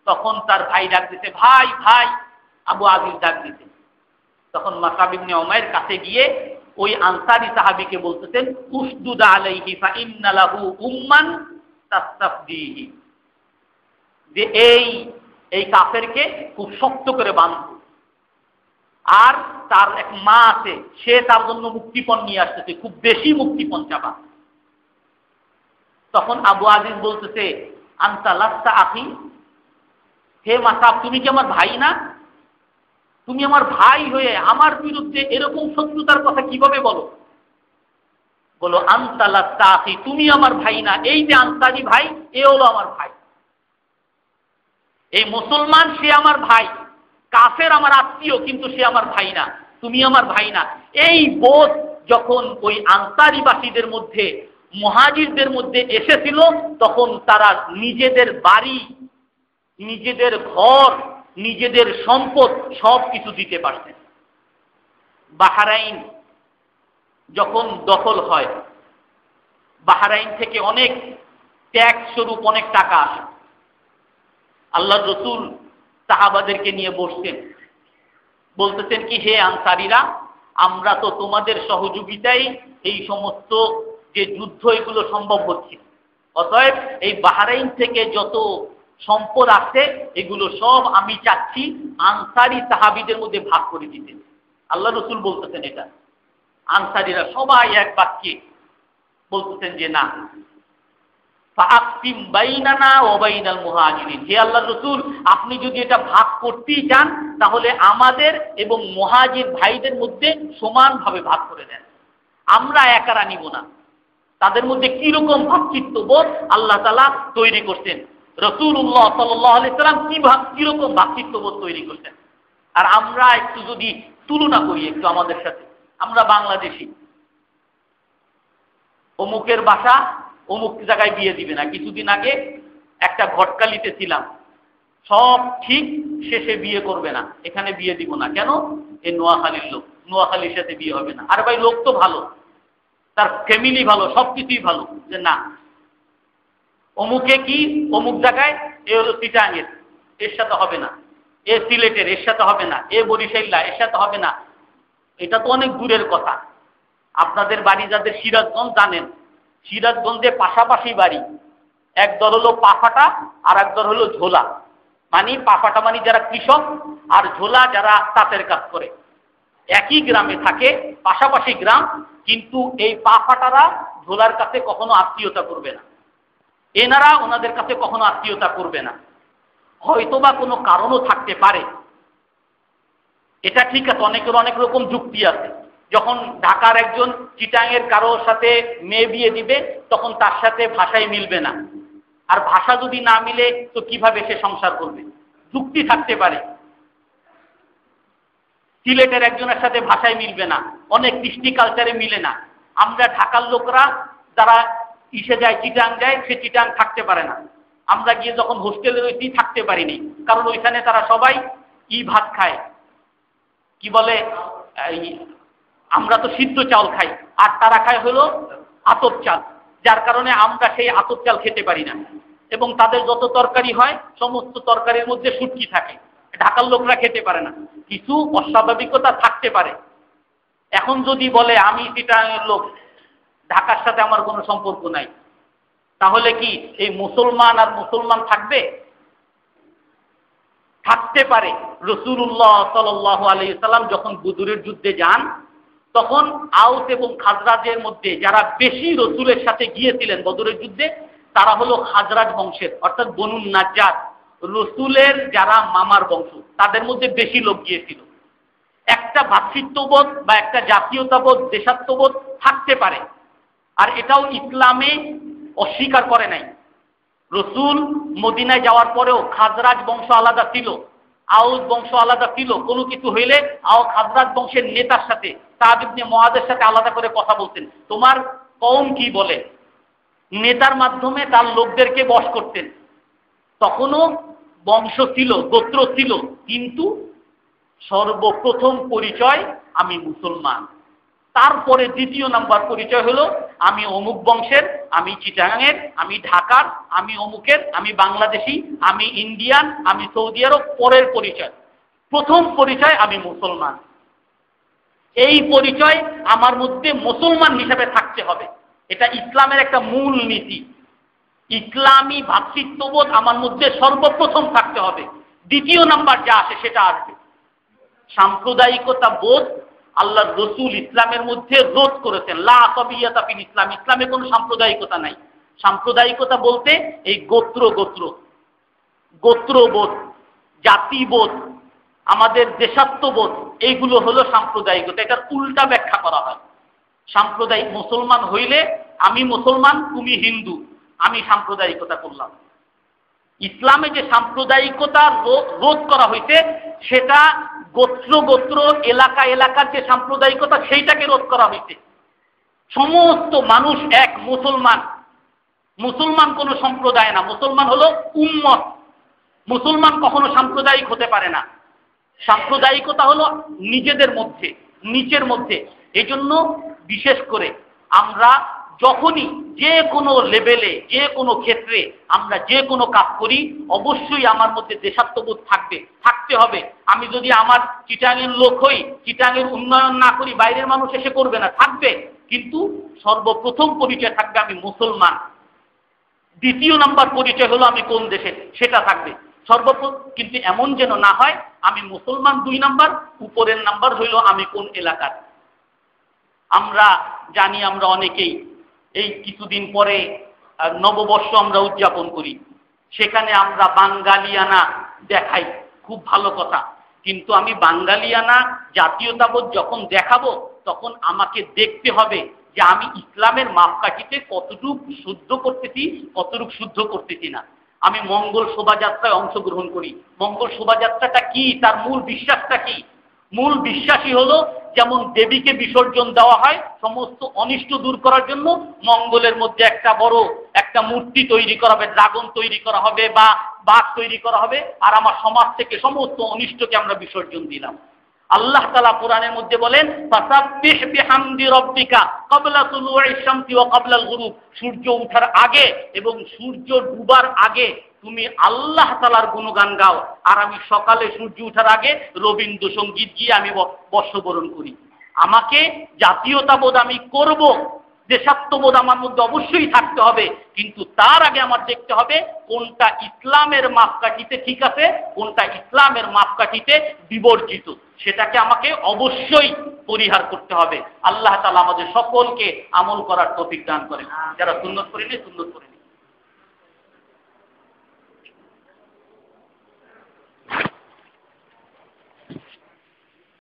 S1: তখন তার ভাই ডাক দিতে, ভাই ভাই, আবু আজিজ ডাক দিতে। তখন মুসআব ইবনে উমাইর কাছে গিয়ে ওই আনসারী সাহাবীকে বলতেছেন, উসদুদ আলাইহি ফা ইন্না লাহু উম্মান তাস্তাফদিহি, যে এই কাফেরকে খুব শক্ত করে বাঁধো, আর তার এক মা আছে, সে তার জন্য মুক্তিপণ নিয়ে আসতেছে, খুব বেশি মুক্তিপণ চাবা। তখন আবু আজিজ বলতেছে, আনতা লাস্তা আখি, হে মুসআব, তুমি কি আমার ভাই না? তুমি আমার ভাই হয়ে আমার বিরুদ্ধে এরকম শত্রুতার কথা কিভাবে বলো? বলো আনতা লাস্তা আখি, তুমি আমার ভাই না। এই যে আনসারী ভাই, এ হলো আমার ভাই। এই মুসলমান, সে আমার ভাই। কাফের আমার আত্মীয়, কিন্তু সে আমার ভাই না, তুমি আমার ভাই না। এই বোধ যখন ওই আনসারীবাসীদের মধ্যে, মুহাজিরদের মধ্যে এসেছিল, তখন তারা নিজেদের বাড়ি, নিজেদের ঘর, নিজেদের সম্পদ সব কিছু দিতে পারতেন। বাহরাইন যখন দখল হয়, বাহরাইন থেকে অনেক ট্যাক্স স্বরূপ অনেক টাকা আসে। আল্লাহ রসুল সাহাবাদেরকে নিয়ে বসতেন, বলতেছেন কি, হে আনসারীরা, আমরা তো তোমাদের সহযোগিতায় এই সমস্ত যে যুদ্ধ এগুলো সম্ভব হচ্ছে, অতএব এই বাহরাইন থেকে যত সম্পদ আছে এগুলো সব আমি চাচ্ছি আনসারী সাহাবীদের মধ্যে ভাগ করে দিতে। আল্লাহ রসুল বলতেছেন এটা। আনসারীরা সবাই এক বাক্যে বলতেছেন যে না, ফাআকসিম বাইনানা ওয়া বাইনাল মুহাজিরিন, হে আল্লাহর রাসূল, আপনি যদি এটা ভাগ করতেই চান তাহলে আমাদের এবং মুহাজির ভাইদের মধ্যে সমানভাবে ভাগ করে দেন, আমরা একারা নিব না। তাদের মধ্যে কিরকম ভ্রাতৃত্ববোধ আল্লাহ তাআলা তৈরি করছেন, রাসূলুল্লাহ সাল্লাল্লাহু আলাইহি সাল্লাম কিরকম ভ্রাতৃত্ববোধ তৈরি করছেন। আর আমরা একটু যদি তুলনা করি একটু আমাদের সাথে, আমরা বাংলাদেশি, অমুকের বাসা অমুক জায়গায় বিয়ে দিবে না। কিছুদিন আগে একটা ঘটকালিতে ছিলাম, সব ঠিক, শেষে বিয়ে করবে না, এখানে বিয়ে দিব না। কেন? এই নোয়াখালীর লোক, নোয়াখালীর সাথে বিয়ে হবে না। আর ভাই লোক তো ভালো, তার ফ্যামিলি ভালো, সবকিছুই ভালো, যে না অমুকে কি অমুক জায়গায়, এ হলো চিটাঙের, এর সাথে হবে না, এ সিলেটের, এর সাথে হবে না, এ বরিশাইল্লা, এর সাথে হবে না। এটা তো অনেক দূরের কথা। আপনাদের বাড়ি যাদের সিরাজগঞ্জ জানেন, সিরাজগঞ্জে পাশাপাশি বাড়ি, এক দল হলো পাফাটা আর এক দল হলো ঝোলা। মানে পাফাটা মানে যারা কৃষক, আর ঝোলা যারা তাঁতের কাজ করে। একই গ্রামে থাকে, পাশাপাশি গ্রাম, কিন্তু এই পাফাটারা ঝোলার কাছে কখনো আত্মীয়তা করবে না, এনারা ওনাদের কাছে কখনো আত্মীয়তা করবে না। হয়তোবা কোনো কারণও থাকতে পারে, এটা ঠিক আছে, অনেকের অনেক রকম যুক্তি আছে। যখন ঢাকার একজন চিটাঙের কারোর সাথে মেয়ে বিয়ে দিবে, তখন তার সাথে ভাষায় মিলবে না, আর ভাষা যদি না মিলে তো কিভাবে সে সংসার করবে, যুক্তি থাকতে পারে। সিলেটের একজনের সাথে ভাষায় মিলবে না, অনেক কৃষ্টি কালচারে মিলে না। আমরা ঢাকার লোকরা যারা ইসে যায়, চিটাং যায়, সে চিটাং থাকতে পারে না। আমরা গিয়ে যখন হোস্টেলে রয়েছি থাকতে পারিনি, কারণ ওইখানে তারা সবাই ভাত খায়, কি বলে, আমরা তো সিদ্ধ চাল খাই, আর তারা খায় হলো আতপ চাল, যার কারণে আমরা সেই আতপ চাল খেতে পারি না। এবং তাদের যত তরকারি হয় সমস্ত তরকারির মধ্যে শুটকি থাকে, ঢাকার লোকরা খেতে পারে না। কিছু অস্বাভাবিকতা থাকতে পারে। এখন যদি বলে আমি চিটাঙের লোক, ঢাকার সাথে আমার কোনো সম্পর্ক নাই, তাহলে কি এই মুসলমান আর মুসলমান থাকবে? থাকতে পারে। রাসূলুল্লাহ সাল্লাল্লাহু আলাইহি সাল্লাম যখন বদরের যুদ্ধে যান, তখন আউস এবং খাজরাজের মধ্যে যারা বেশি রসুলের সাথে গিয়েছিলেন বদরের যুদ্ধে, তারা হলো খাজরাজ বংশের, অর্থাৎ বনু নাজ্জার, রসুলের যারা মামার বংশ, তাদের মধ্যে বেশি লোক গিয়েছিল। একটা ভ্রাতৃত্ববোধ বা একটা জাতীয়তাবোধ, দেশাত্মবোধ থাকতে পারে। আর এটাও ইসলামে অস্বীকার করে নাই। রসুল মদিনায় যাওয়ার পরেও খাজরাজ বংশ আলাদা ছিল, আউস বংশ আলাদা ছিল। কোনো কিছু হইলে খাজরাজ বংশের নেতার সাথে, সাদ ইবনে মুআযের সাথে আলাদা করে কথা বলতেন, তোমার কওম কি বলে, নেতার মাধ্যমে তার লোকদেরকে বশ করতেন। তখনও বংশ ছিল, গোত্র ছিল, কিন্তু সর্বপ্রথম পরিচয় আমি মুসলমান। তারপরে দ্বিতীয় নাম্বার পরিচয় হলো আমি অমুক বংশের, আমি চিটাগাংয়ের, আমি ঢাকার, আমি অমুকের, আমি বাংলাদেশি, আমি ইন্ডিয়ান, আমি সৌদি আরব, পরের পরিচয়। প্রথম পরিচয় আমি মুসলমান। এই পরিচয় আমার মধ্যে মুসলমান হিসেবে থাকতে হবে, এটা ইসলামের একটা মূল নীতি। ইসলামী ভ্রাতৃত্ববোধ আমার মধ্যে সর্বপ্রথম থাকতে হবে। দ্বিতীয় নাম্বার যা আসে সেটা আসবে সাম্প্রদায়িকতা বোধ। আল্লাহর রসুল ইসলামের মধ্যে রোধ করেছেন, লা তাবিয়াতা ফিল ইসলাম, ইসলামে কোনো সাম্প্রদায়িকতা নাই। সাম্প্রদায়িকতা বলতে এই গোত্রবোধ, জাতিবোধ, আমাদের দেশাত্মবোধ, এইগুলো হলো সাম্প্রদায়িকতা। এটার উল্টা ব্যাখ্যা করা হয়। সাম্প্রদায়িক মুসলমান হইলে আমি মুসলমান, তুমি হিন্দু, আমি সাম্প্রদায়িকতা করলাম। ইসলামে যে সাম্প্রদায়িকতা রোধ করা হয়েছে, সেটা গোত্র এলাকার যে সাম্প্রদায়িকতা, সেইটাকে রোধ করা হয়েছে। সমস্ত মানুষ এক, মুসলমান কোনো সম্প্রদায় না, মুসলমান হলো উম্মত। মুসলমান কখনো সাম্প্রদায়িক হতে পারে না। সাম্প্রদায়িকতা হলো নিজেদের মধ্যে, নিচের মধ্যে। এই জন্য বিশেষ করে আমরা যখনই যে কোনো লেভেলে, যে কোনো ক্ষেত্রে আমরা যে কোনো কাজ করি, অবশ্যই আমার মধ্যে দেশাত্মবোধ থাকতে হবে। আমি যদি আমার চিটাঙের লোক হই, চিটাঙের উন্নয়ন না করি, বাইরের মানুষ এসে করবে না, থাকবে, কিন্তু সর্বপ্রথম পরিচয় থাকবে আমি মুসলমান। দ্বিতীয় নাম্বার পরিচয় হলো আমি কোন দেশের, সেটা থাকবে সর্বপ্রথম। কিন্তু এমন যেন না হয় আমি মুসলমান 2 নাম্বার, উপরের নাম্বার হইল আমি কোন এলাকার। আমরা জানি, আমরা অনেকেই এই কিছুদিন পরে নববর্ষ আমরা উদযাপন করি, সেখানে আমরা বাঙালিয়ানা দেখাই, খুব ভালো কথা। কিন্তু আমি বাঙালিয়ানা জাতীয়তাবোধ যখন দেখাবো, তখন আমাকে দেখতে হবে যে আমি ইসলামের মাপকাঠিতে কতটুকু শুদ্ধ করতেছি, কতটুকু শুদ্ধ করতেছি না। আমি মঙ্গল শোভাযাত্রায় অংশগ্রহণ করি। মঙ্গল শোভাযাত্রাটা কি, তার মূল বিশ্বাসটা কি? মূল বিশ্বাসই হলো, যেমন দেবীকে বিসর্জন দেওয়া হয় সমস্ত অনিষ্ট দূর করার জন্য, মঙ্গলের মধ্যে একটা বড় একটা মূর্তি তৈরি করা হবে, ড্রাগন তৈরি করা হবে বা বাঘ তৈরি করা হবে, আর আমার সমাজ থেকে সমস্ত অনিষ্টকে আমরা বিসর্জন দিলাম। আল্লাহ তাআলা কোরআনের মধ্যে বলেন, ফাসাব্বিহ বিহামদি রাব্বিকা ক্বাবলা তুলুইশ শামসি ওয়া ক্বাবলাল গুরুব, সূর্য ওঠার আগে এবং সূর্য ডুবার আগে তুমি আল্লাহ তাআলার গুণগান গাও। আর আমি সকালে সূর্য ওঠার আগে রবীন্দ্রসঙ্গীত গিয়ে আমি বর্ষবরণ করি। আমাকে জাতীয়তাবোধ আমি করব, দেশাত্মবোধ আমার মধ্যে অবশ্যই থাকতে হবে, কিন্তু তার আগে আমার দেখতে হবে কোনটা ইসলামের মাপকাঠিতে ঠিক আছে, কোনটা ইসলামের মাপকাঠিতে বিবর্জিত, সেটাকে আমাকে অবশ্যই পরিহার করতে হবে। আল্লাহ তাআলা আমাদের সকলকে আমল করার তৌফিক দান করেন। যারা সুন্নত করেনি সুন্নত করেন।